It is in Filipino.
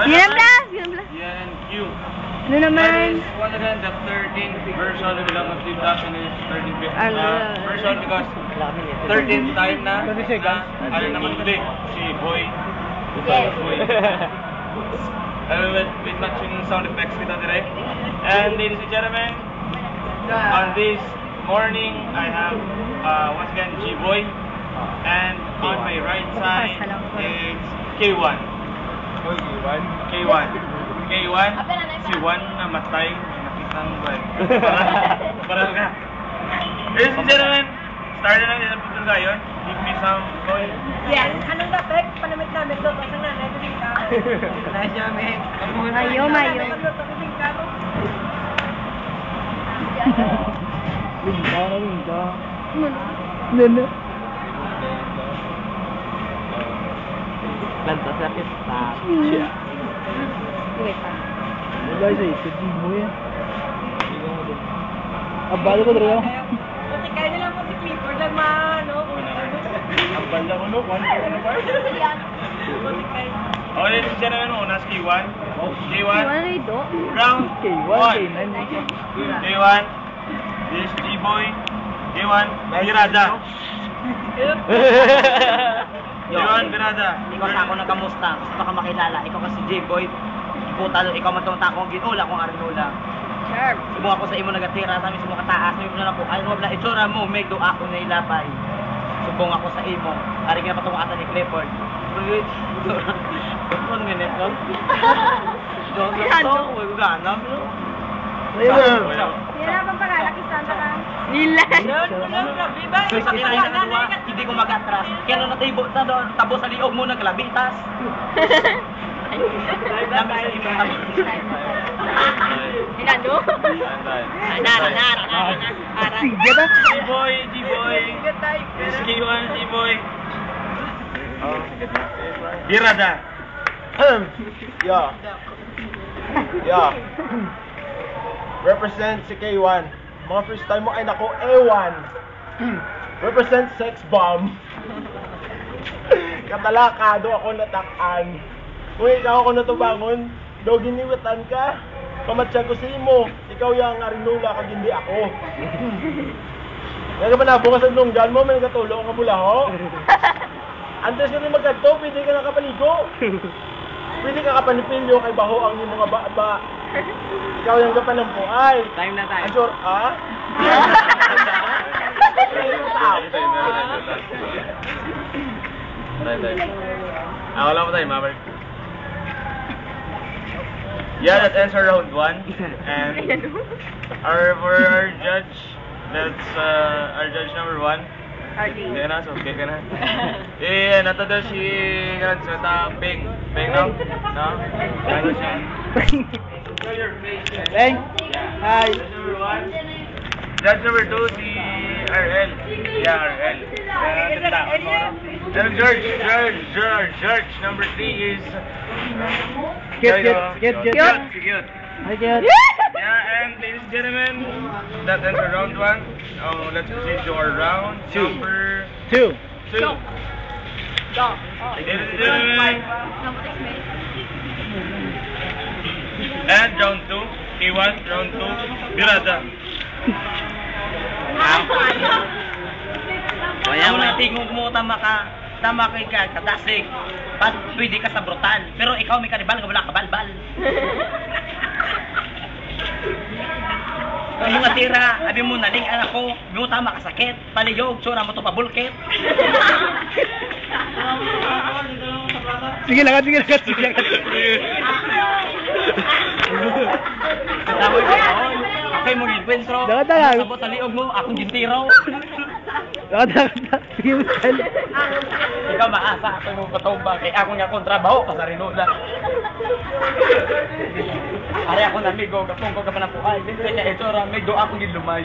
Ginabla! Ginabla! Yan, Q. Ano naman? That is one again, the 13th version of the 2000 is 13th version because 13th time na ano naman ulit, si Boy. Yes. Boy. With matching sound effects kita direct. And ladies and gentlemen, on this morning, I have once again G-Boy. And on my right side is K1. K1. K1, si Juan na matay, nakitang ba? Parang ka. Ladies and gentlemen, start na lang dito ngayon. Give me some toy. Yes, anong dapat? Panamit namin doon. Pasang nanay, ito ka. Nanay siya, Meg. Mayo, mayo. Winda na winda. Nene. Lantas na pista. Wait pa. Wala sa isip mo yan. Abalo ko dito. Kasi kaya nila po si Clifford lang ano. Abal lang ano, Juan. Ano ba? Oh, ladies and gentlemen, una si K1. K1. Round K1, 1. K9. K1. This is G-Boy. K1. Birada. K1, Birada. Ikaw sa ako ng kamusta. Gusto ka makilala. Ikaw kasi J-Boy. Ikaw matungta akong ginula kung arinola. Sure. Subukan ko sa imo nagatira. Sabi mo kataas. Sabi mo na po. Ay, wala. Itsura mo. May doa ko na ilapay. Subong ako sa imo. Ari ka na patungkatan ni Clifford. Ano minute no? Don't look so. Huwag ko ganam. Yan ang pangalaki santa ka. Nila. Viva, Hindi ko mag-atras. Kaya nung natibo sa doon, tabo sa liog mo naglabitas. Dami sa imo tabo. Inano? Nara. Sige ba? G-Boy. This is K1, G-Boy. Oh, Birada. Yeah. Represent si K1. Mga first time mo ay nako A1. Represent sex bomb. Katalakado ako natakan. Kung ikaw ako natubangon, daw giniwitan ka. Pamatsya ko si mo. Ikaw yung arinula kag hindi ako. Nga ba na bukas ang lunggan mo, may katulong ka mula ho. Antes ka rin magkanto, pwede ka nakapaligo. Pwede ka kapanipilyo kay baho ang iyong mga ba. Ikaw yung kapanampo ay. Time na tayo. Sure, ah? Wala mo tayo, Maverick. Yeah, that ends our round 1. And for our judge, that's our judge number 1. Hindi na, so okay ka na. Nato daw si Ping. Ping, no? No? Ano siya? Show your face. Peng! Hi! Judge number 1. Judge number 2, si RL. Yeah, RL. And George number 3 is... Cute. Hi, Kat. Yeah, and ladies and gentlemen, that ends our round 1. Let's proceed to our round number 2. 2. Ladies and gentlemen, and round 2. K1, round 2. Birada. Kaya mo na tingog mo, tama kay katasig. Pwede ka sa brutal. Pero ikaw may kanibal, wala ka balbal. Ang mga tira, sabi mo naling anak ko, sabi mo tama ka sakit. Paliyog, tsura mo to pabulkit. Sige lang. Tawag ko, ako'y mong encuentro. Dagat. Sabot sa liog mo, akong gintiraw. Sige mo sali. Ikaw maasa, ako'y mong patumbang. Kaya ako nga kontrabaho, kasarinola. Ari ako na migo, kapong ko ka pa na puhay. Kaya itsura, may doa akong gilumay.